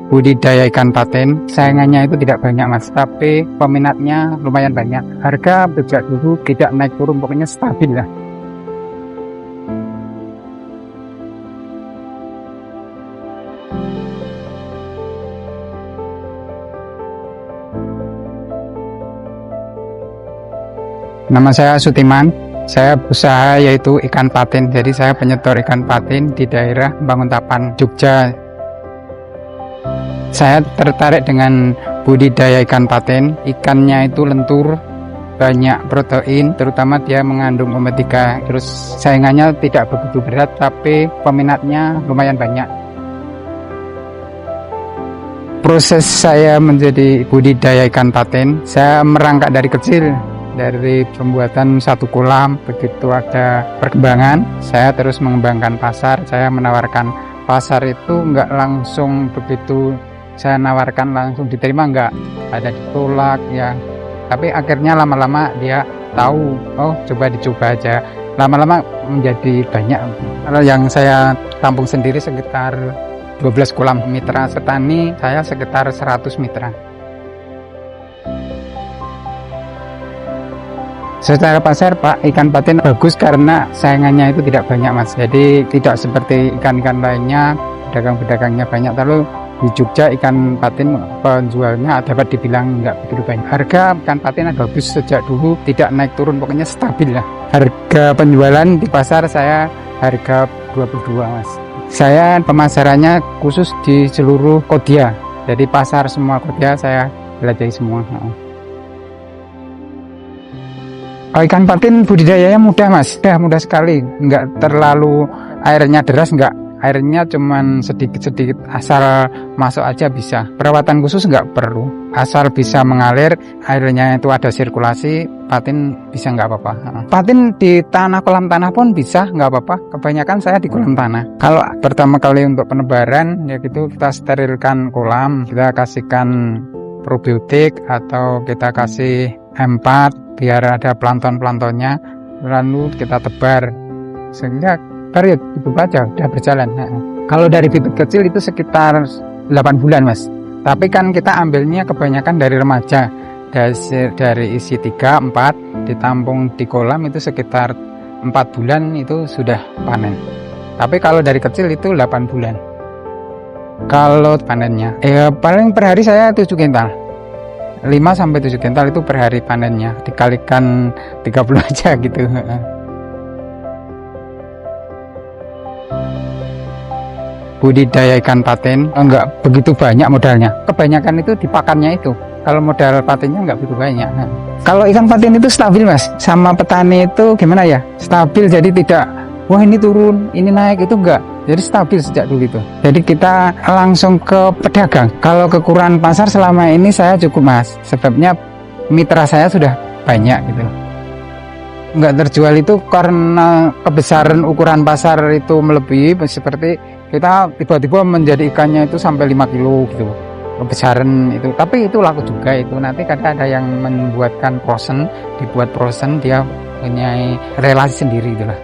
budidaya ikan patin. Saingannya itu tidak banyak mas, tapi peminatnya lumayan banyak. Harga sejak dulu tidak naik turun, pokoknya stabil lah. Nama saya Sutiman. Saya usaha yaitu ikan patin. Jadi saya penyetor ikan patin di daerah Banguntapan, Jogja. Saya tertarik dengan budidaya ikan patin. Ikannya itu lentur, banyak protein, terutama dia mengandung omega 3. Terus saingannya tidak begitu berat, tapi peminatnya lumayan banyak. Proses saya menjadi budidaya ikan patin, saya merangkak dari kecil. Dari pembuatan satu kolam, begitu ada perkembangan, saya terus mengembangkan pasar. Saya menawarkan pasar itu nggak langsung begitu saya nawarkan langsung diterima, nggak, ada ditolak ya. Tapi akhirnya lama-lama dia tahu, oh coba dicoba aja. Lama-lama menjadi banyak. Kalau yang saya tampung sendiri sekitar 12 kolam. Mitra petani saya sekitar 100 mitra. Secara pasar Pak, ikan patin bagus karena saingannya itu tidak banyak mas. Jadi tidak seperti ikan-ikan lainnya, pedagang-pedagangnya banyak. Lalu di Jogja ikan patin penjualnya dapat dibilang nggak begitu banyak. Harga ikan patin bagus sejak dulu, tidak naik turun, pokoknya stabil lah. Harga penjualan di pasar saya harga 22 mas. Saya pemasarannya khusus di seluruh Kodia. Jadi pasar semua Kodia saya belajar semua. Ikan patin budidayanya mudah mas, mudah sekali, nggak terlalu airnya deras, nggak, airnya cuman sedikit-sedikit, asal masuk aja bisa. Perawatan khusus nggak perlu, asal bisa mengalir, airnya itu ada sirkulasi, patin bisa nggak apa-apa. Patin di tanah, kolam tanah pun bisa, nggak apa-apa. Kebanyakan saya di kolam tanah. Kalau pertama kali untuk penebaran, ya gitu kita sterilkan kolam, kita kasihkan probiotik atau kita kasih M4 biar ada plankton-planktonnya, lalu kita tebar sehingga period itu aja udah berjalan. Kalau dari bibit kecil itu sekitar 8 bulan mas, tapi kan kita ambilnya kebanyakan dari remaja, dari isi 3-4 ditampung di kolam itu sekitar 4 bulan itu sudah panen. Tapi kalau dari kecil itu 8 bulan. Kalau panennya paling per hari saya 7 kintal, 5-7 kintal itu per hari panennya, dikalikan 30 aja gitu. Budidaya ikan patin enggak begitu banyak modalnya, kebanyakan itu di pakannya itu. Kalau modal patinnya enggak begitu banyak. Kalau ikan patin itu stabil mas, sama petani itu gimana ya, stabil, jadi tidak wah ini turun, ini naik, itu enggak. Jadi stabil sejak dulu itu. Jadi kita langsung ke pedagang. Kalau kekurangan pasar selama ini saya cukup mas. Sebabnya mitra saya sudah banyak gitu. Nggak terjual itu karena kebesaran ukuran pasar itu melebihi, seperti kita tiba-tiba menjadi ikannya itu sampai 5 kilo gitu. Kebesaran itu. Tapi itu laku juga itu. Nanti kadang ada yang membuatkan frozen, dibuat frozen, dia punya relasi sendiri itulah.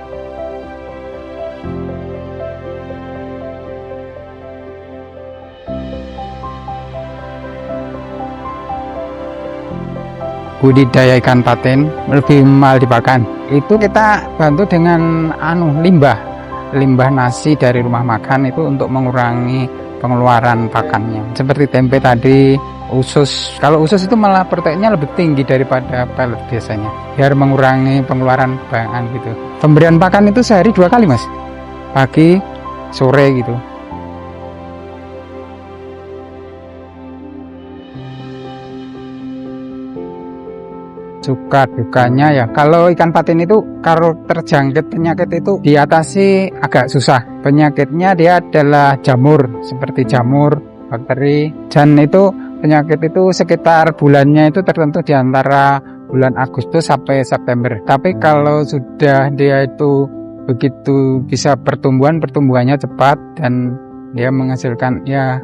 Budidaya ikan patin lebih mahal dipakan. Itu kita bantu dengan limbah nasi dari rumah makan itu untuk mengurangi pengeluaran pakannya. Seperti tempe tadi, usus. Kalau usus itu malah proteinnya lebih tinggi daripada pelet biasanya. Biar mengurangi pengeluaran bahan gitu. Pemberian pakan itu sehari 2 kali mas, pagi, sore gitu. Suka dukanya ya, kalau ikan patin itu kalau terjangkit penyakit itu diatasi agak susah. Penyakitnya dia adalah jamur, seperti jamur, bakteri, dan itu penyakit itu sekitar bulannya itu tertentu di antara bulan Agustus sampai September. Tapi kalau sudah dia itu begitu bisa pertumbuhannya cepat dan dia menghasilkan ya,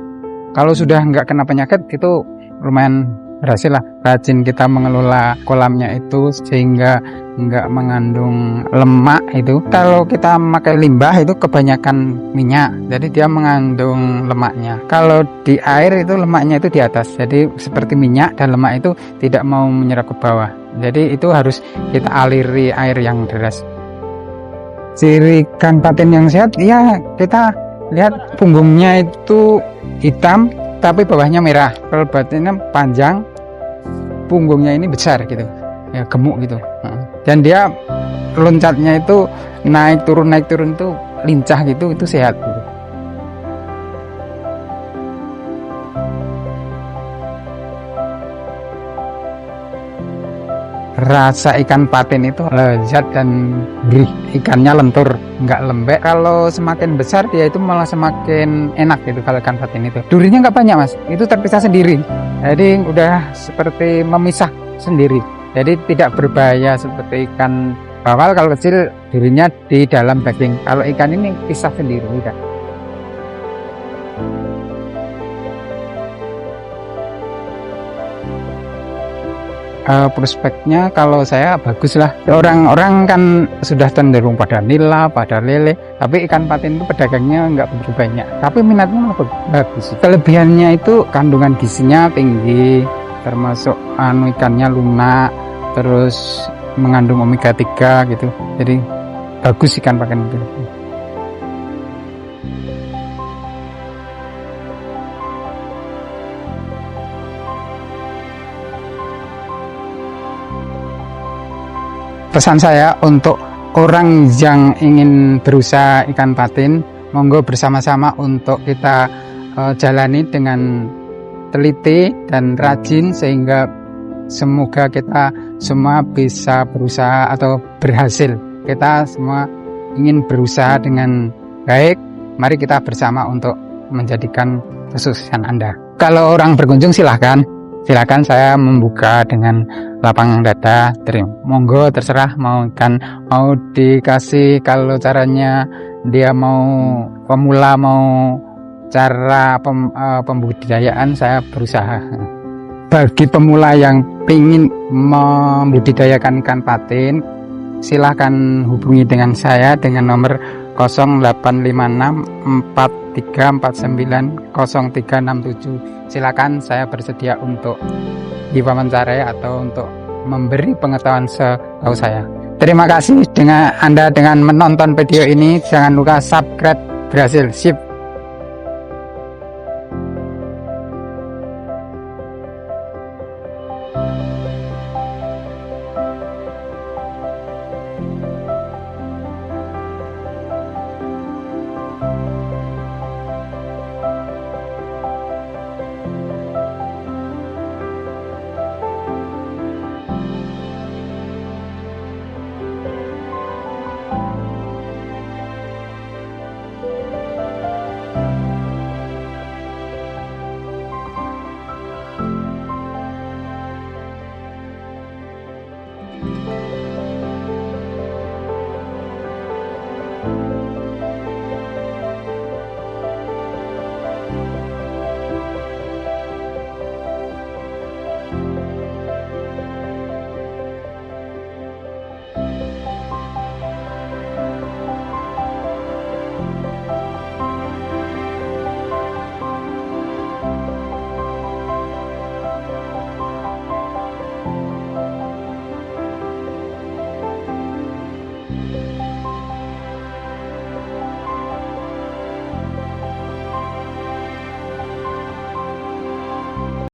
kalau sudah nggak kena penyakit itu lumayan berhasil lah, rajin kita mengelola kolamnya itu sehingga nggak mengandung lemak. Itu kalau kita pakai limbah itu kebanyakan minyak, jadi dia mengandung lemaknya. Kalau di air itu lemaknya itu di atas, jadi seperti minyak, dan lemak itu tidak mau menyerap ke bawah, jadi itu harus kita aliri air yang deras. Ciri ikan patin yang sehat ya kita lihat punggungnya itu hitam tapi bawahnya merah. Kalau batinnya panjang, punggungnya ini besar gitu, ya gemuk gitu. Dan dia loncatnya itu naik turun itu lincah gitu, itu sehat gitu. Rasa ikan patin itu lezat dan gurih, ikannya lentur, nggak lembek. Kalau semakin besar dia itu malah semakin enak gitu. Kalau ikan patin itu durinya nggak banyak mas, itu terpisah sendiri, jadi udah seperti memisah sendiri, jadi tidak berbahaya seperti ikan bawal. Kalau kecil durinya di dalam daging, kalau ikan ini pisah sendiri udah. Prospeknya kalau saya bagus lah. Orang-orang kan sudah cenderung pada nila, pada lele, tapi ikan patin itu pedagangnya nggak begitu banyak, tapi minatnya malah bagus. Kelebihannya itu kandungan gizinya tinggi, termasuk ikannya lunak, terus mengandung omega 3 gitu, jadi bagus ikan patin itu. Pesan saya untuk orang yang ingin berusaha ikan patin, monggo bersama-sama untuk kita jalani dengan teliti dan rajin, sehingga semoga kita semua bisa berusaha atau berhasil. Kita semua ingin berusaha dengan baik, mari kita bersama untuk menjadikan kesuksesan Anda. Kalau orang berkunjung silakan saya membuka dengan lapang dada, monggo terserah mau ikan, mau dikasih. Kalau caranya dia mau pemula, mau cara pembudidayaan, saya berusaha. Bagi pemula yang ingin membudidayakan ikan patin, silahkan hubungi dengan saya dengan nomor 085643490367. Silakan, saya bersedia untuk diwawancarai atau untuk memberi pengetahuan setahu saya. Terima kasih dengan Anda dengan menonton video ini. Jangan lupa subscribe. Berhasil, sip.